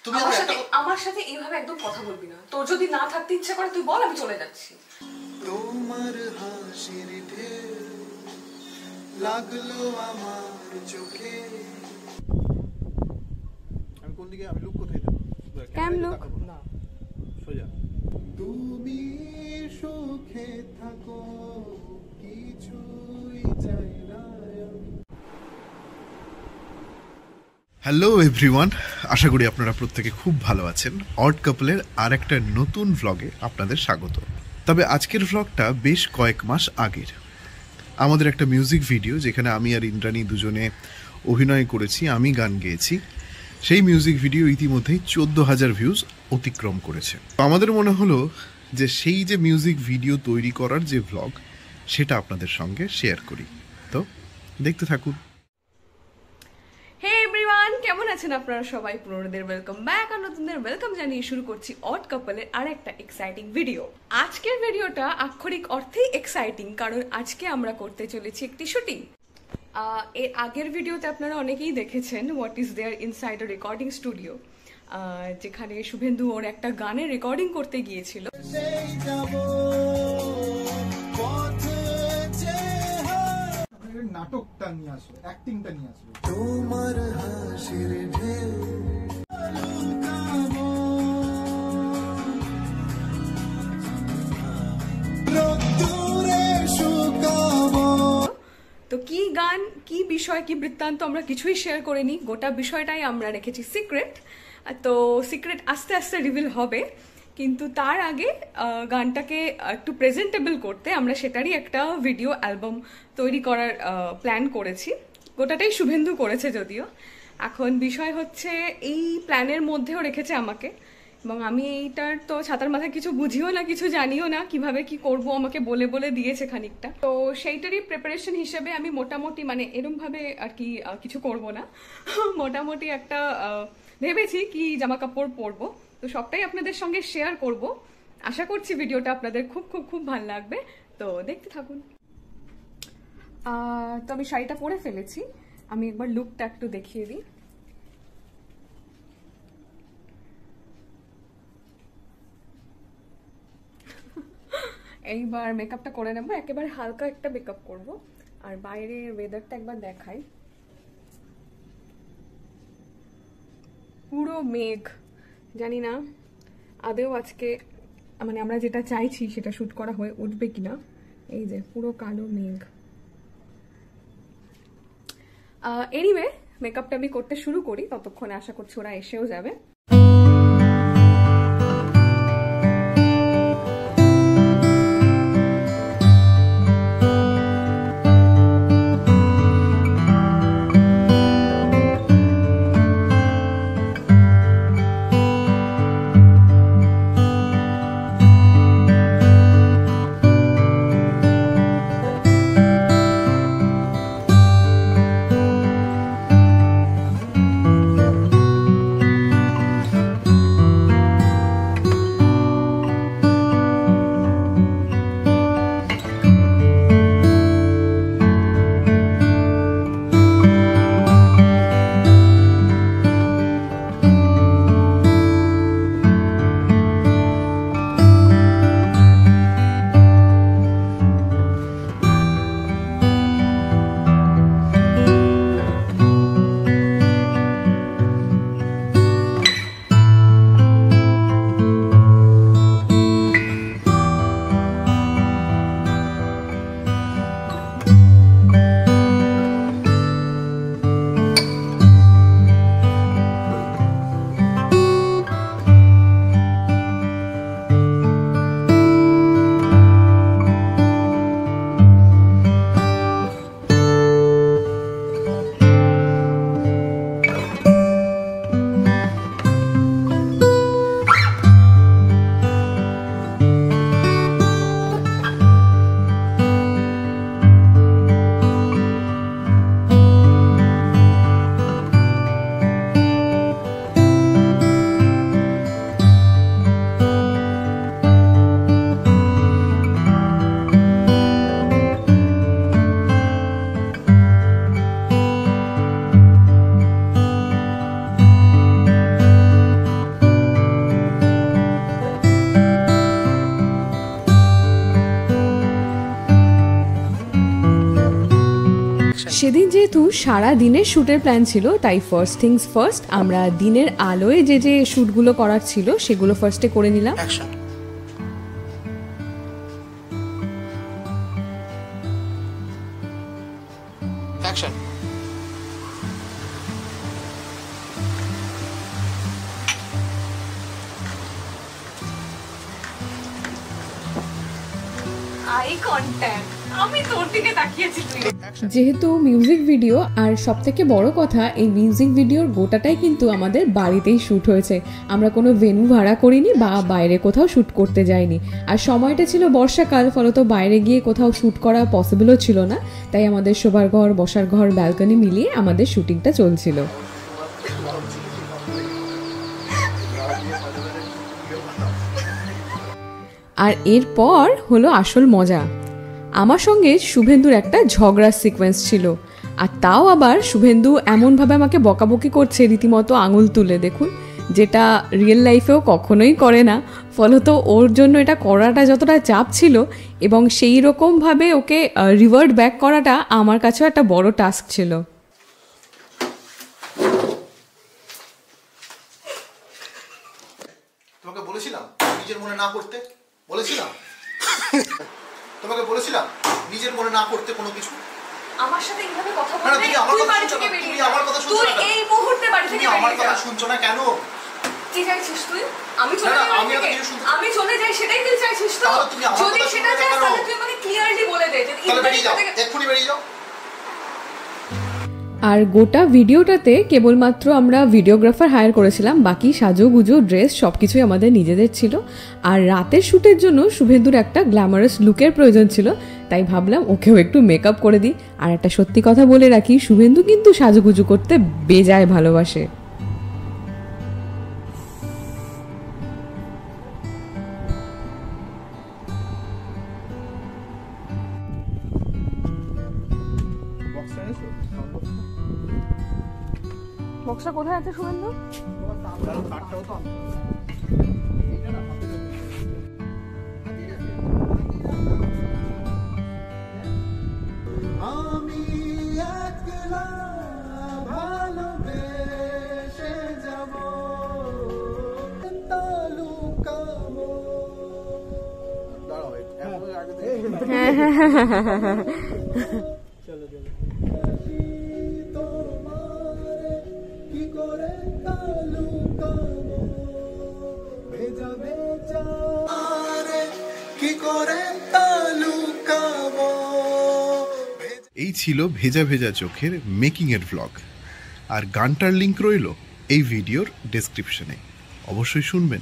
তুমি আমার সাথে এইভাবে একদম কথা বলবি না। তোর যদি না থাকতে ইচ্ছা করে তুই বল, আমি চলে যাচ্ছি। তোমার হাসির ঢেউ লাগলো আমার চোখে। আমি কোন দিকে, আমি লুক কোথায় দেব? ক্যাম লুক না, সোজা। তুমি সুখে থাকো, কিছুই চাই না। হ্যালো এভরিওয়ান, আশা করি আপনারা প্রত্যেকে খুব ভালো আছেন। অড কাপলের আর একটা নতুন ভ্লগে আপনাদের স্বাগত। তবে আজকের ভ্লগটা বেশ কয়েক মাস আগের। আমাদের একটা মিউজিক ভিডিও, যেখানে আমি আর ইন্দ্রাণী দুজনে অভিনয় করেছি, আমি গান গেয়েছি, সেই মিউজিক ভিডিও ইতিমধ্যেই 14,000 ভিউজ অতিক্রম করেছে। তো আমাদের মনে হলো যে সেই যে মিউজিক ভিডিও তৈরি করার যে ভ্লগ, সেটা আপনাদের সঙ্গে শেয়ার করি। তো দেখতে থাকুন। কেমন আছেন আপনারা সবাই? পুরোদের ওয়েলকাম ব্যাক, আর নতুনদের ওয়েলকাম জানিয়ে শুরু করছি অড কাপলের আরেকটা এক্সাইটিং ভিডিও। আজকের ভিডিওটা আক্ষরিক অর্থেই এক্সাইটিং, কারণ আজকে আমরা করতে চলেছি একটি শুটিং। এর আগের ভিডিওতে আপনারা অনেকেই দেখেছেন what is there inside a recording studio, যেখানে শুভেন্দু ওর একটা গানের রেকর্ডিং করতে গিয়েছিল। নাটকটা নিয়ে আসবে, অ্যাক্টিংটা নিয়ে আসবে। তোমার হাসির ঢেউ তো কি গান, কি বিষয়, কি বৃত্তান্ত আমরা কিছুই শেয়ার করিনি। গোটা বিষয়টাই আমরা রেখেছি সিক্রেট। তো সিক্রেট আস্তে আস্তে রিভিল হবে, কিন্তু তার আগে গানটাকে একটু প্রেজেন্টেবল করতে আমরা সেটারই একটা ভিডিও অ্যালবাম তৈরি করার প্ল্যান করেছি। গোটাটাই শুভেন্দু করেছে যদিও। এখন বিষয় হচ্ছে, এই প্ল্যানের মধ্যেও রেখেছে আমাকে, এবং আমি এইটার তো ছাতার মাথায় কিছু বুঝিও না, কিছু জানিও না, কিভাবে কি করব আমাকে বলে বলে দিয়েছে খানিকটা। তো সেইটারই প্রিপারেশন হিসেবে আমি মোটামুটি, মানে এরমভাবে আর কি কিছু করব না, মোটামুটি একটা ভেবেছি কি জামা কাপড় পরবো। তো সবটাই আপনাদের সঙ্গে শেয়ার করব। আশা করছি ভিডিওটা আপনাদের খুব খুব খুব ভালো লাগবে। তো দেখতে থাকুন। তো আমি শাড়িটা পরে ফেলেছি, আমি একবার লুকটা একটু দেখিয়ে দিই। এইবার মেকআপটা করে নেবো, একেবারে হালকা একটা মেকআপ করব। আর বাইরের ওয়েদারটা একবার দেখাই, পুরো মেঘ। জানি না আদেও আজকে, মানে আমরা যেটা চাইছি সেটা শুট করা হয়ে উঠবে কিনা। এই যে পুরো কালো মেঘ। এনিওয়ে, মেকআপটা আমি করতে শুরু করি, ততক্ষণে আশা করছি ওরা এসেও যাবে। সেদিন যেহেতু সারা দিনের শ্যুটের প্ল্যান ছিল, তাই ফার্স্ট থিংস ফার্স্ট আমরা দিনের আলোয় যে যে শ্যুটগুলো করার ছিল সেগুলো ফার্স্টে করে নিলাম। অ্যাকশন। অ্যাকশন। আই কন্ট্যাক্ট, আমি তোর দিকে তাকিয়েছিলাম। যেহেতু মিউজিক ভিডিও, আর সবথেকে বড় কথা এই মিউজিক ভিডিওর গোটাটাই কিন্তু আমাদের বাড়িতেই শ্যুট হয়েছে। আমরা কোনো ভেন্যু ভাড়া করিনি বা বাইরে কোথাও শ্যুট করতে যাইনি। আর সময়টা ছিল বর্ষাকাল, ফলত বাইরে গিয়ে কোথাও শ্যুট করা পসিবলও ছিল না। তাই আমাদের শোবার ঘর, বসার ঘর, ব্যালকনি মিলিয়ে আমাদের শ্যুটিংটা চলছিল। আর এরপর হলো আসল মজা। আমার সঙ্গে শুভেন্দুর একটা ঝগড়ার সিকোয়েন্স ছিল, আর তাও আবার শুভেন্দু এমনভাবে আমাকে বকাবকি করছে রীতিমতো আঙুল তুলে, দেখুন, যেটা রিয়েল লাইফেও কখনোই করে না। ফলত ওর জন্য এটা করাটা যতটা চাপ ছিল, এবং সেই রকমভাবে ওকে রিভার্ট ব্যাক করাটা আমার কাছেও একটা বড় টাস্ক ছিল। তোমাকে বলেছিলাম নিজের মনে না করতে, বলেছিলাম তোমাকে বলেছিলাম নিজের মনে না করতে কোনো কিছু। আমার সাথে এইভাবে কথা না, বললে তুমি আমার তুই কথা বাড়ি শুনছো থেকে না, বেরিয়ে তুমি যা। আমার কথা শুনছো তুই না কেন? এই মুহূর্তে বাড়ি তুমি থেকে আমার বেরিয়ে কথা যা। শুনছো না কেন? কি চাইছিস তুই? আমি চলে না, যাই বাড়ি আমি আর থেকে? কিছু শুনতে- আমি চলে যাই সেটাই তুই চাইছিস তো? তাহলে তুমি আমার যদি কথা সেটা শুনবে না চাস কেন? তাহলে তুই আমাকে ক্লিয়ারলি বলে দে যে তাহলে বেরিয়ে যাও, থেকে- এক্ষুনি বেরিয়ে যাও। আর গোটা ভিডিওটাতে কেবলমাত্র আমরা ভিডিওগ্রাফার হায়ার করেছিলাম, বাকি সাজুগুজু, ড্রেস সব কিছুই আমাদের নিজেদের ছিল। আর রাতের শ্যুটের জন্য শুভেন্দুর একটা গ্ল্যামারাস লুকের প্রয়োজন ছিল, তাই ভাবলাম ওকেও একটু মেকআপ করে দিই। আর একটা সত্যি কথা বলে রাখি, শুভেন্দু কিন্তু সাজুগুজু করতে বেজায় ভালোবাসে। বক্সটা কোথায় আছে শুভেন্দু? আমি একলা ভালোবেসে যাব তালুকাবো। তোমারে কি করে তালুকাবো, ভেজা ভেজা আরে কি করে তালুকাবো। এই ছিল ভেজা ভেজা চোখের মেকিংয়ের ভ্লগ। আর গানটার লিঙ্ক রইল এই ভিডিওর ডেসক্রিপশনে, অবশ্যই শুনবেন।